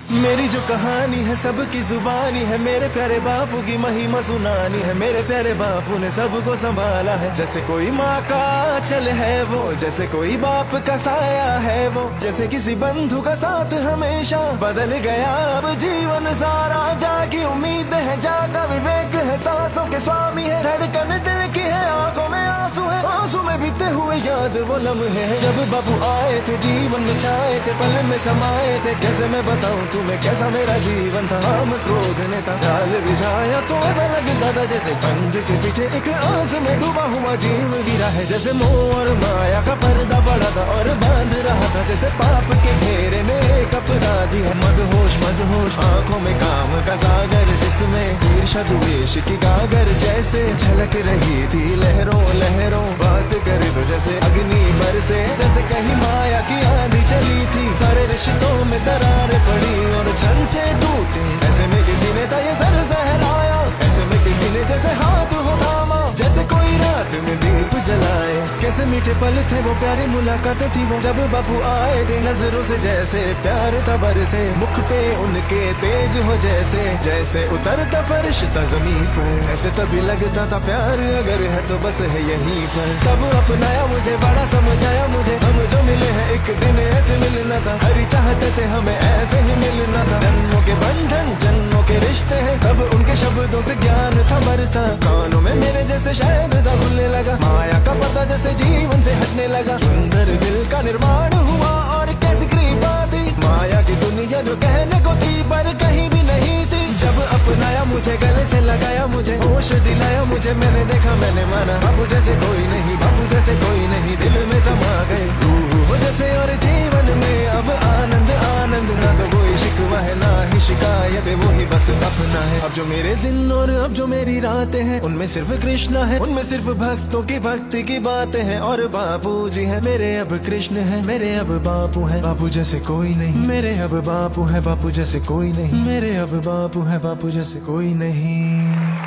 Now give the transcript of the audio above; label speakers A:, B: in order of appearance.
A: मेरी जो कहानी है सबकी जुबानी है, मेरे प्यारे बापू की महिमा सुनानी है। मेरे प्यारे बापू ने सबको संभाला है, जैसे कोई माँ का आंचल है वो, जैसे कोई बाप का साया है वो, जैसे किसी बंधु का साथ हमेशा। बदल गया अब जीवन सारा, जागी उम्मीद है, जागा विवेक है, सांसों के स्वामी है, धड़कन दिल की है, आंखों में आंसू है, आंसू में बीते हुए याद वो लम्हे हैं जब बापू आए थे, जीवन में छाए थे, पल में समाये थे। कैसे मैं बताऊं तुम्हें कैसा मेरा जीवन था, हम क्रोध ने था डाल बिछाया तो ऐसा लगता था जैसे बंद के पीछे एक आस में डूबा हुआ जीव गिरा है। जैसे मोह और माया का पर्दा बड़ा था और बांध रहा था, जैसे पाप के घेरे में एक अपराधी है। मदहोश आंखों में काम का सागर, जिसमें ईर्ष्या द्वेष की गागर जैसे झलक रही थी लहरों लहरों। बात करे तो जैसे अग्नि बरसे, जैसे कहीं माया की आंधी चली थी, सारे रिश्तों में दरार पड़ी और छन से टूटे। ऐसे में किसी ने था ये सर सहलाया, ऐसे में किसी ने जैसे हाथ हो थामा, जैसे कोई रात में दीप जलाए। कैसे मीठे पल थे वो, प्यारी मुलाकातें थी वो, जब बापू आए थे नजरों से जैसे प्यार था बरसे। मुख पे उनके तेज हो जैसे, जैसे उतरता फरिश्ता जमीन पर, ऐसे तभी लगता था प्यार अगर है तो बस है यहीं पर। तब अपनाया मुझे, बड़ा समझाया मुझे, हम जो मिले हैं एक दिन ऐसे मिलना था, हरी चाहते थे हमें ऐसे ही मिलना था। जन्मों के बंधन जन्मों के रिश्ते हैं, तब उनके शब्दों से ज्ञान था भरता, कानों में मेरे जैसे शायद था खुलने लगा, माया का पता जैसे जीवन से हटने लगा। सुंदर दिल का निर्माण हुआ और कैसी कृपा थी, माया की दुनिया जो कहने को थी पर कहीं भी नहीं थी। जब अपनाया मुझे, गले से लगाया मुझे, होश दिलाया मुझे, मैंने देखा मैंने माना, बापू जैसे कोई नहीं, बापू जैसे कोई नहीं, दिल में समा गए रूह जैसे। और जीवन में अब आनंद आनंद, ना तो कोई शिकवा है ना ही शिकायत, वो ही बस अपना है। अब जो मेरे दिन और अब जो मेरी रातें हैं, उनमें सिर्फ कृष्णा है, उनमें सिर्फ भक्तों की भक्ति की बातें हैं। और बापू जी है मेरे अब कृष्ण है, मेरे अब बापू है, बापू जैसे कोई नहीं, मेरे अब बापू है, बापू जैसे कोई नहीं, मेरे अब बापू है, बापू जैसे कोई नहीं।